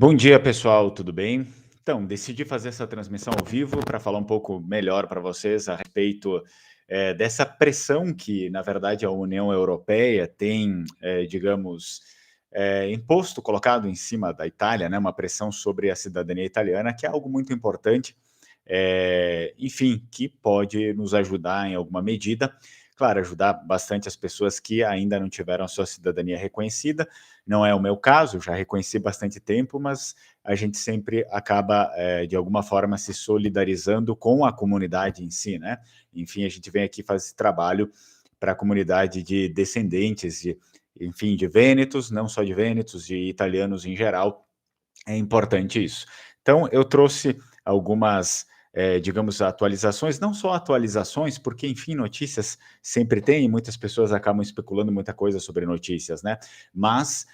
Bom dia, pessoal, tudo bem? Então, decidi fazer essa transmissão ao vivo para falar um pouco melhor para vocês a respeito dessa pressão que, na verdade, a União Europeia tem, digamos, imposto, colocado em cima da Itália, né, uma pressão sobre a cidadania italiana, que é algo muito importante, enfim, que pode nos ajudar em alguma medida. Claro, ajudar bastante as pessoas que ainda não tiveram a sua cidadania reconhecida. Não é o meu caso, já reconheci bastante tempo, mas a gente sempre acaba, de alguma forma, se solidarizando com a comunidade em si, né? Enfim, a gente vem aqui fazer esse trabalho para a comunidade de descendentes de, enfim, de vênetos, não só de vênetos, de italianos em geral. É importante isso. Então, eu trouxe algumas, digamos, atualizações, não só atualizações, porque, enfim, notícias sempre tem, e muitas pessoas acabam especulando muita coisa sobre notícias, né? Mas,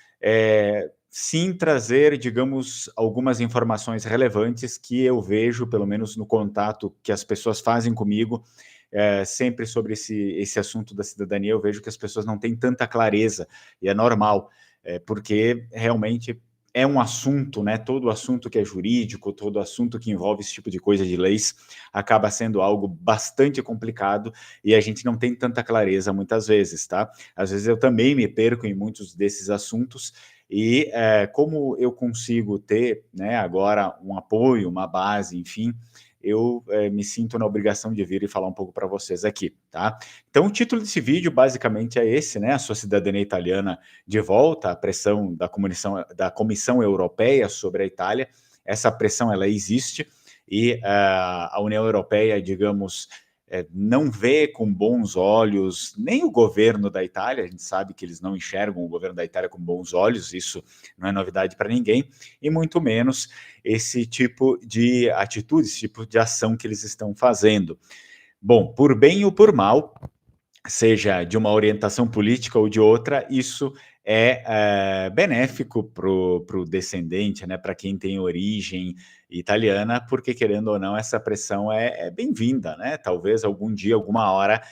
sim trazer, digamos, algumas informações relevantes que eu vejo, pelo menos no contato que as pessoas fazem comigo, sempre sobre esse assunto da cidadania, eu vejo que as pessoas não têm tanta clareza, e é normal, porque realmente é um assunto, né? Todo assunto que é jurídico, todo assunto que envolve esse tipo de coisa de leis, acaba sendo algo bastante complicado e a gente não tem tanta clareza muitas vezes, tá? Às vezes eu também me perco em muitos desses assuntos e como eu consigo ter, né, agora um apoio, uma base, enfim, eu me sinto na obrigação de vir e falar um pouco para vocês aqui, tá? Então, o título desse vídeo basicamente é esse, né? A sua cidadania italiana de volta, a pressão da Comissão Europeia sobre a Itália. Essa pressão ela existe e a União Europeia, digamos, não vê com bons olhos nem o governo da Itália, a gente sabe que eles não enxergam o governo da Itália com bons olhos, isso não é novidade para ninguém, e muito menos esse tipo de atitude, esse tipo de ação que eles estão fazendo. Bom, por bem ou por mal, seja de uma orientação política ou de outra, isso benéfico para o descendente, né, para quem tem origem italiana, porque, querendo ou não, essa pressão é bem-vinda, né? Talvez algum dia, alguma hora,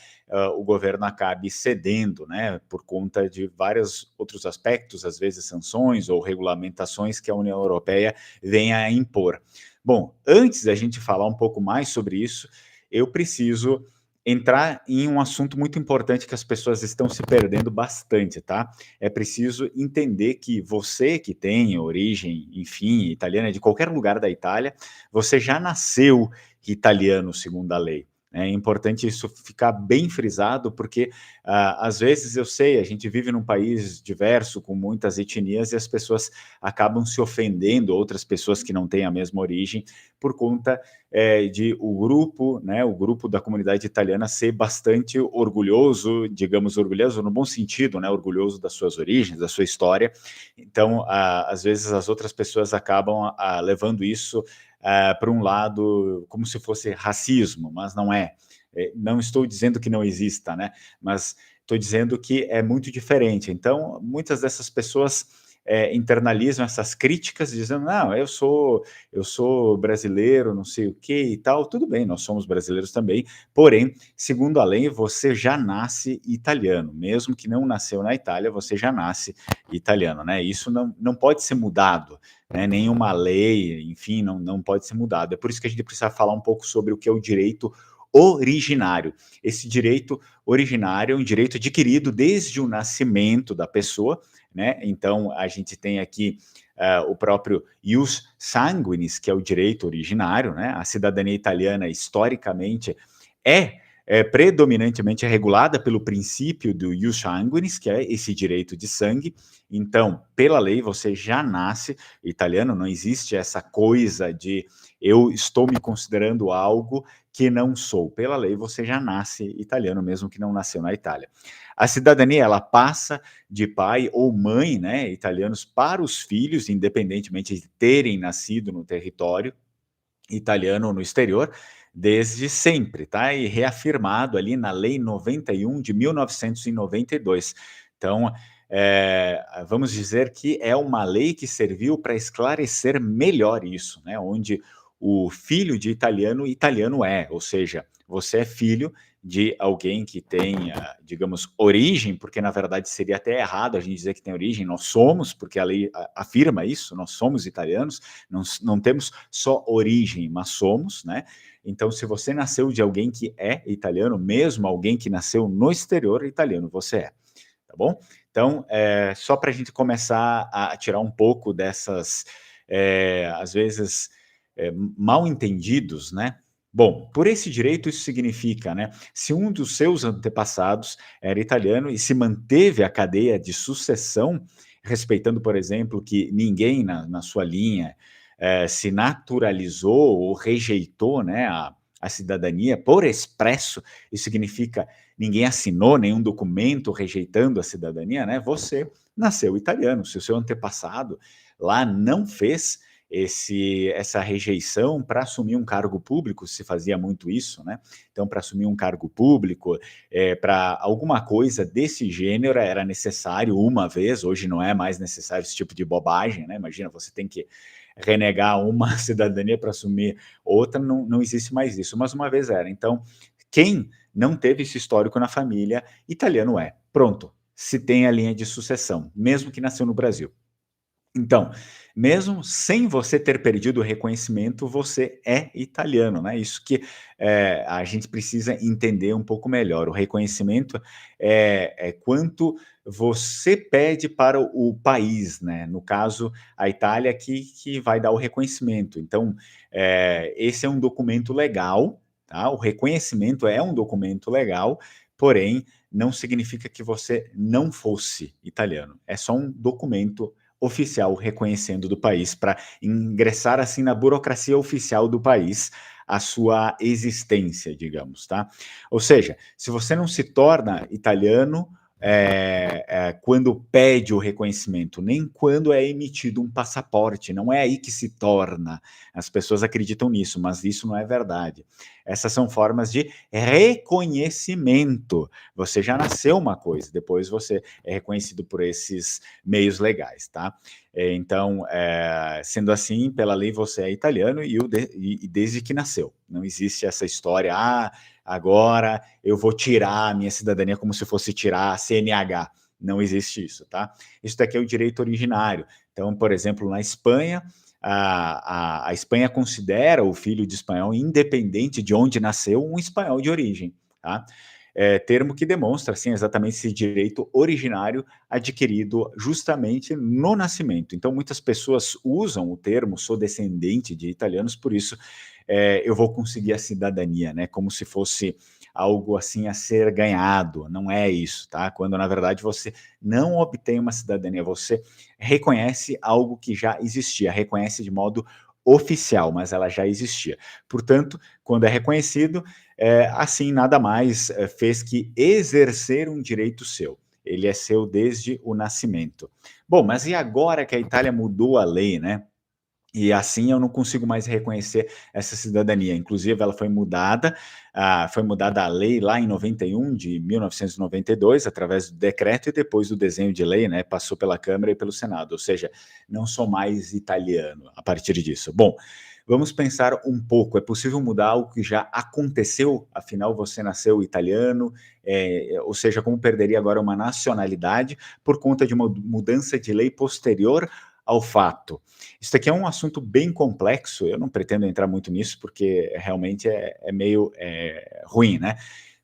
o governo acabe cedendo, né, por conta de vários outros aspectos, às vezes sanções ou regulamentações que a União Europeia venha a impor. Bom, antes da gente falar um pouco mais sobre isso, eu preciso entrar em um assunto muito importante que as pessoas estão se perdendo bastante, tá? É preciso entender que você que tem origem, enfim, italiana, de qualquer lugar da Itália, você já nasceu italiano segundo a lei. É importante isso ficar bem frisado, porque às vezes eu sei, a gente vive num país diverso, com muitas etnias, e as pessoas acabam se ofendendo, outras pessoas que não têm a mesma origem, por conta de o grupo da comunidade italiana ser bastante orgulhoso, digamos orgulhoso no bom sentido, né, orgulhoso das suas origens, da sua história. Então, às vezes as outras pessoas acabam levando isso para um lado como se fosse racismo, mas não é. Não estou dizendo que não exista, né? Mas estou dizendo que é muito diferente. Então, muitas dessas pessoas internalizam essas críticas, dizendo, não, eu sou brasileiro, não sei o que e tal. Tudo bem, nós somos brasileiros também, porém, segundo a lei, você já nasce italiano, mesmo que não nasceu na Itália, você já nasce italiano, né? Isso não pode ser mudado, né? Nenhuma lei, enfim, não pode ser mudado. É por isso que a gente precisa falar um pouco sobre o que é o direito originário. Esse direito originário é um direito adquirido desde o nascimento da pessoa, né? Então, a gente tem aqui o próprio ius sanguinis, que é o direito originário, né? A cidadania italiana, historicamente, predominantemente regulada pelo princípio do ius sanguinis, que é esse direito de sangue. Então, pela lei, você já nasce italiano, não existe essa coisa de eu estou me considerando algo que não sou. Pela lei, você já nasce italiano, mesmo que não nasceu na Itália. A cidadania, ela passa de pai ou mãe, né, italianos, para os filhos, independentemente de terem nascido no território italiano ou no exterior, desde sempre, tá? E reafirmado ali na Lei 91 de 1992. Então, vamos dizer que é uma lei que serviu para esclarecer melhor isso, né? Onde o filho de italiano, italiano é, ou seja, você é filho de alguém que tenha, digamos, origem, porque na verdade seria até errado a gente dizer que tem origem, nós somos, porque a lei afirma isso, nós somos italianos, não temos só origem, mas somos, né? Então, se você nasceu de alguém que é italiano, mesmo alguém que nasceu no exterior, italiano você é, tá bom? Então, só para a gente começar a tirar um pouco dessas, às vezes, mal entendidos, né? Bom, por esse direito isso significa, né, se um dos seus antepassados era italiano e se manteve a cadeia de sucessão, respeitando, por exemplo, que ninguém na sua linha se naturalizou ou rejeitou, né, a cidadania por expresso, isso significa ninguém assinou nenhum documento rejeitando a cidadania, né? Você nasceu italiano, se o seu antepassado lá não fez essa rejeição para assumir um cargo público, se fazia muito isso, né? Então, para assumir um cargo público, para alguma coisa desse gênero era necessário uma vez, hoje não é mais necessário esse tipo de bobagem, né? Imagina, você tem que renegar uma cidadania para assumir outra, não existe mais isso, mas uma vez era. Então, quem não teve esse histórico na família, italiano é. Pronto, se tem a linha de sucessão, mesmo que nasceu no Brasil. Então, mesmo sem você ter perdido o reconhecimento, você é italiano, né? Isso que a gente precisa entender um pouco melhor. O reconhecimento é quanto você pede para o país, né? No caso, a Itália que vai dar o reconhecimento. Então, esse é um documento legal, tá? O reconhecimento é um documento legal, porém, não significa que você não fosse italiano. É só um documento oficial reconhecendo do país para ingressar assim na burocracia oficial do país a sua existência, digamos, tá? Ou seja, se você não se torna italiano quando pede o reconhecimento, nem quando é emitido um passaporte, não é aí que se torna. As pessoas acreditam nisso, mas isso não é verdade. Essas são formas de reconhecimento. Você já nasceu uma coisa, depois você é reconhecido por esses meios legais, tá? Então, sendo assim, pela lei você é italiano e desde que nasceu. Não existe essa história, agora eu vou tirar a minha cidadania como se fosse tirar a CNH. Não existe isso, tá? Isso daqui é o direito originário. Então, por exemplo, na Espanha, a Espanha considera o filho de espanhol, independente de onde nasceu, um espanhol de origem, tá? Termo que demonstra, assim, exatamente esse direito originário adquirido justamente no nascimento. Então, muitas pessoas usam o termo sou descendente de italianos, por isso eu vou conseguir a cidadania, né? Como se fosse algo assim a ser ganhado. Não é isso, tá? Quando na verdade você não obtém uma cidadania, você reconhece algo que já existia, reconhece de modo oficial, mas ela já existia. Portanto, quando é reconhecido, assim nada mais fez que exercer um direito seu. Ele é seu desde o nascimento. Bom, mas e agora que a Itália mudou a lei, né? E assim eu não consigo mais reconhecer essa cidadania. Inclusive, ela foi mudada a lei lá em 91, de 1992, através do decreto e depois do desenho de lei, né? Passou pela Câmara e pelo Senado. Ou seja, não sou mais italiano a partir disso. Bom, vamos pensar um pouco. É possível mudar algo que já aconteceu? Afinal, você nasceu italiano, ou seja, como perderia agora uma nacionalidade por conta de uma mudança de lei posterior ao fato? Isso aqui é um assunto bem complexo, eu não pretendo entrar muito nisso, porque realmente é meio ruim, né?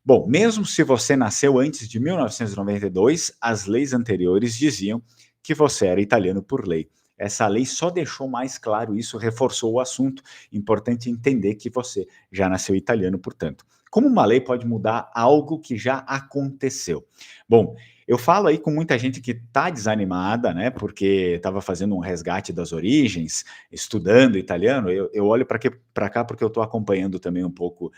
Bom, mesmo se você nasceu antes de 1992, as leis anteriores diziam que você era italiano por lei. Essa lei só deixou mais claro isso, reforçou o assunto. Importante entender que você já nasceu italiano, portanto. Como uma lei pode mudar algo que já aconteceu? Bom, eu falo aí com muita gente que está desanimada, né? Porque estava fazendo um resgate das origens, estudando italiano. Eu olho para cá porque eu estou acompanhando também um pouco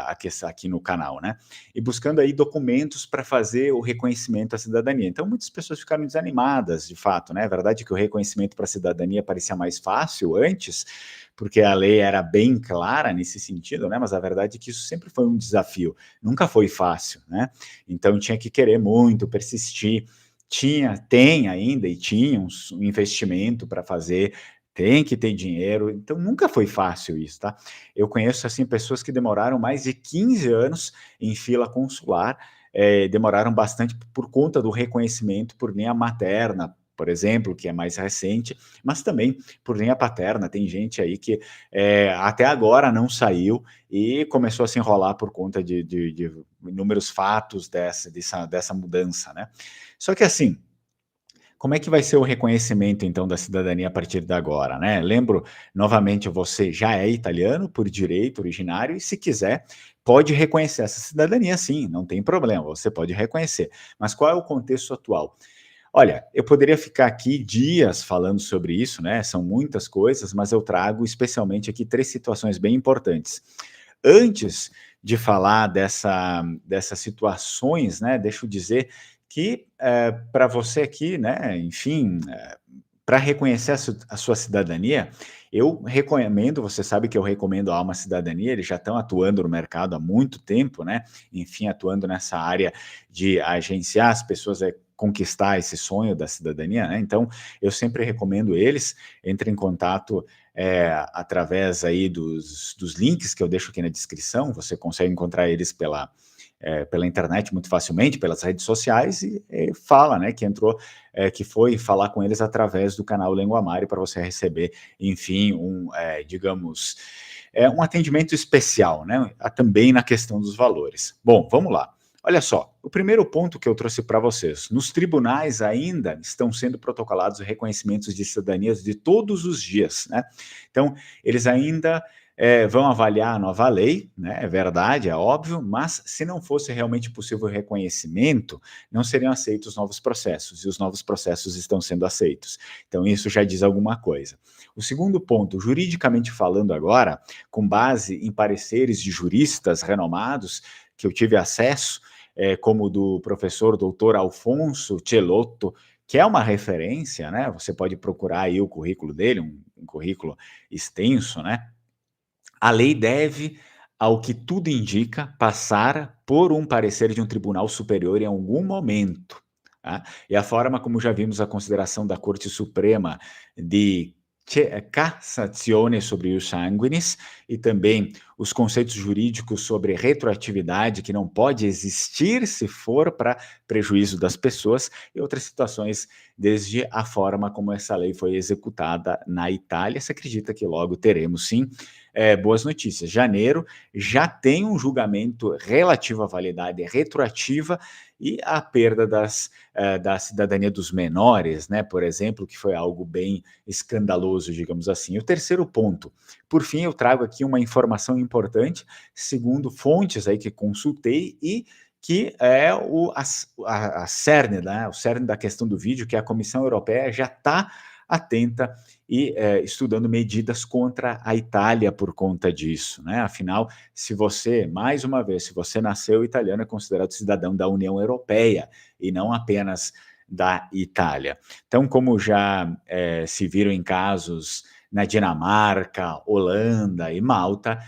aqui no canal, né? E buscando aí documentos para fazer o reconhecimento à cidadania. Então, muitas pessoas ficaram desanimadas, de fato, né? É verdade que o reconhecimento para a cidadania parecia mais fácil antes, porque a lei era bem clara nesse sentido, né? Mas a verdade é que isso sempre foi um desafio, nunca foi fácil, né? Então tinha que querer muito, persistir, tem ainda e tinha um investimento para fazer Tem que ter dinheiro, então nunca foi fácil isso, tá. Eu conheço, assim, pessoas que demoraram mais de 15 anos em fila consular, demoraram bastante por conta do reconhecimento por linha materna, por exemplo, que é mais recente, mas também por linha paterna. Tem gente aí que, até agora não saiu e começou a se enrolar por conta de inúmeros fatos dessa mudança, né. Só que assim, como é que vai ser o reconhecimento, então, da cidadania a partir de agora, né? Lembro, novamente, você já é italiano por direito originário e, se quiser, pode reconhecer essa cidadania, sim, não tem problema, você pode reconhecer. Mas qual é o contexto atual? Olha, eu poderia ficar aqui dias falando sobre isso, né? São muitas coisas, mas eu trago especialmente aqui 3 situações bem importantes. Antes de falar dessas situações, né, deixa eu dizer que, para você aqui, né, enfim, para reconhecer a sua cidadania, eu recomendo, você sabe que eu recomendo a Alma Cidadania, eles já estão atuando no mercado há muito tempo, né, enfim, atuando nessa área de agenciar as pessoas a conquistar esse sonho da cidadania, né, então eu sempre recomendo eles, entre em contato, através aí dos links que eu deixo aqui na descrição, você consegue encontrar eles pela internet muito facilmente, pelas redes sociais, e fala, né, que entrou, que foi falar com eles através do canal Lenguamare para você receber, enfim, digamos, um atendimento especial, né, também na questão dos valores. Bom, vamos lá. Olha só, o primeiro ponto que eu trouxe para vocês, nos tribunais ainda estão sendo protocolados reconhecimentos de cidadanias de todos os dias, né? Então, eles ainda vão avaliar a nova lei, né, é verdade, é óbvio, mas se não fosse realmente possível o reconhecimento, não seriam aceitos os novos processos, e os novos processos estão sendo aceitos. Então, isso já diz alguma coisa. O segundo ponto, juridicamente falando agora, com base em pareceres de juristas renomados, que eu tive acesso, como o do professor doutor Alfonso Celotto, que é uma referência, né? Você pode procurar aí o currículo dele, um currículo extenso, né? A lei deve, ao que tudo indica, passar por um parecer de um tribunal superior em algum momento, tá? E a forma como já vimos a consideração da Corte Suprema de Cassazione sobre ius sanguinis e também os conceitos jurídicos sobre retroatividade, que não pode existir se for para prejuízo das pessoas, e outras situações, desde a forma como essa lei foi executada na Itália. Se acredita que logo teremos, sim, boas notícias. Janeiro já tem um julgamento relativo à validade retroativa e à perda da cidadania dos menores, né, por exemplo, que foi algo bem escandaloso, digamos assim. O terceiro ponto, por fim, eu trago aqui uma informação importante, segundo fontes aí que consultei e que é a cerne, né, o cerne da questão do vídeo, que a Comissão Europeia já está atenta e estudando medidas contra a Itália por conta disso, né? Afinal, se você, mais uma vez, se você nasceu italiano, é considerado cidadão da União Europeia e não apenas da Itália. Então, como já se viram em casos na Dinamarca, Holanda e Malta,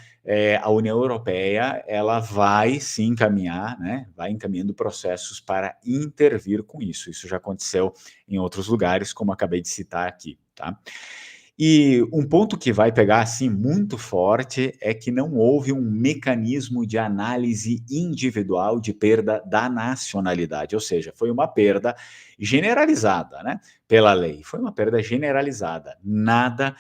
a União Europeia ela vai se encaminhar, né? Vai encaminhando processos para intervir com isso. Isso já aconteceu em outros lugares, como acabei de citar aqui, tá? E um ponto que vai pegar, assim, muito forte é que não houve um mecanismo de análise individual de perda da nacionalidade, ou seja, foi uma perda generalizada, né, pela lei, foi uma perda generalizada. Nada,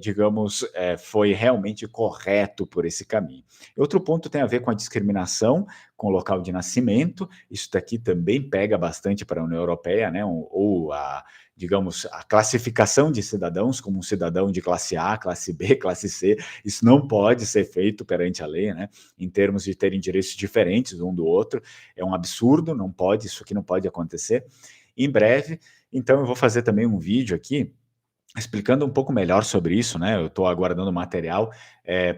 digamos, foi realmente correto por esse caminho. Outro ponto tem a ver com a discriminação com o local de nascimento, isso daqui também pega bastante para a União Europeia, né, ou a digamos, a classificação de cidadãos como um cidadão de classe A, classe B, classe C, isso não pode ser feito perante a lei, né? Em termos de terem direitos diferentes um do outro, é um absurdo, não pode, isso aqui não pode acontecer. Em breve, então eu vou fazer também um vídeo aqui explicando um pouco melhor sobre isso, né? Eu estou aguardando material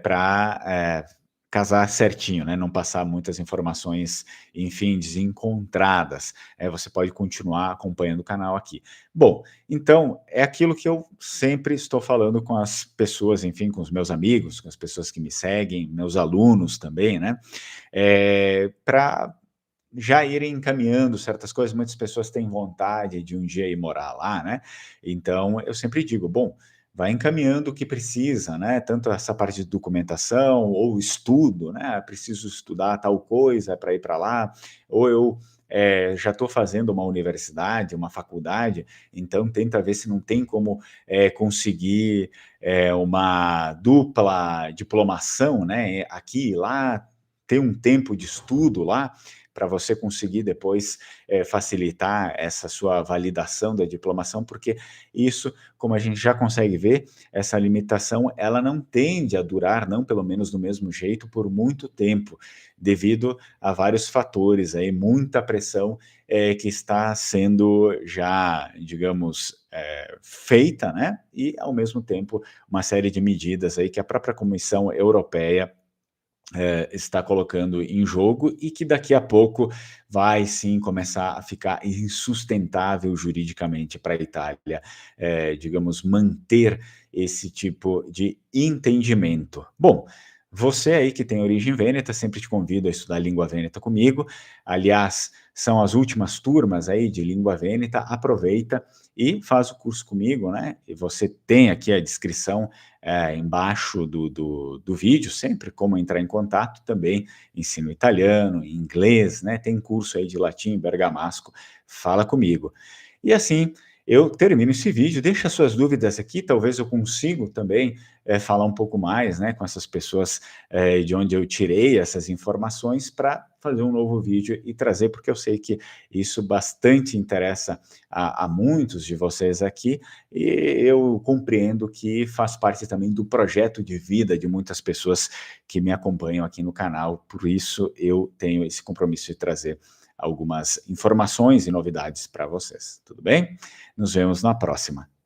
para casar certinho, né? Não passar muitas informações, enfim, desencontradas. Você pode continuar acompanhando o canal aqui. Bom, então é aquilo que eu sempre estou falando com as pessoas, enfim, com os meus amigos, com as pessoas que me seguem, meus alunos também, né? Para já irem encaminhando certas coisas, muitas pessoas têm vontade de um dia ir morar lá, né, então eu sempre digo: "Bom, vai encaminhando o que precisa, né? Tanto essa parte de documentação ou estudo, né? Preciso estudar tal coisa para ir para lá, ou eu já estou fazendo uma universidade, uma faculdade, então tenta ver se não tem como conseguir uma dupla diplomação, né? Aqui e lá, ter um tempo de estudo lá, para você conseguir depois facilitar essa sua validação da diplomação, porque isso, como a gente já consegue ver, essa limitação ela não tende a durar, não pelo menos do mesmo jeito, por muito tempo, devido a vários fatores, aí, muita pressão que está sendo já, digamos, feita, né? E, ao mesmo tempo, uma série de medidas aí que a própria Comissão Europeia está colocando em jogo e que daqui a pouco vai sim começar a ficar insustentável juridicamente para a Itália, digamos, manter esse tipo de entendimento. Bom, você aí que tem origem vêneta, sempre te convido a estudar língua vêneta comigo. Aliás, são as últimas turmas aí de língua vêneta, aproveita e faz o curso comigo, né? E você tem aqui a descrição embaixo do vídeo, sempre como entrar em contato, também ensino italiano, inglês, né? Tem curso aí de latim, bergamasco, fala comigo. E assim, eu termino esse vídeo, deixa suas dúvidas aqui, talvez eu consiga também falar um pouco mais, né, com essas pessoas de onde eu tirei essas informações para fazer um novo vídeo e trazer, porque eu sei que isso bastante interessa a muitos de vocês aqui, e eu compreendo que faz parte também do projeto de vida de muitas pessoas que me acompanham aqui no canal, por isso eu tenho esse compromisso de trazer algumas informações e novidades para vocês, tudo bem? Nos vemos na próxima.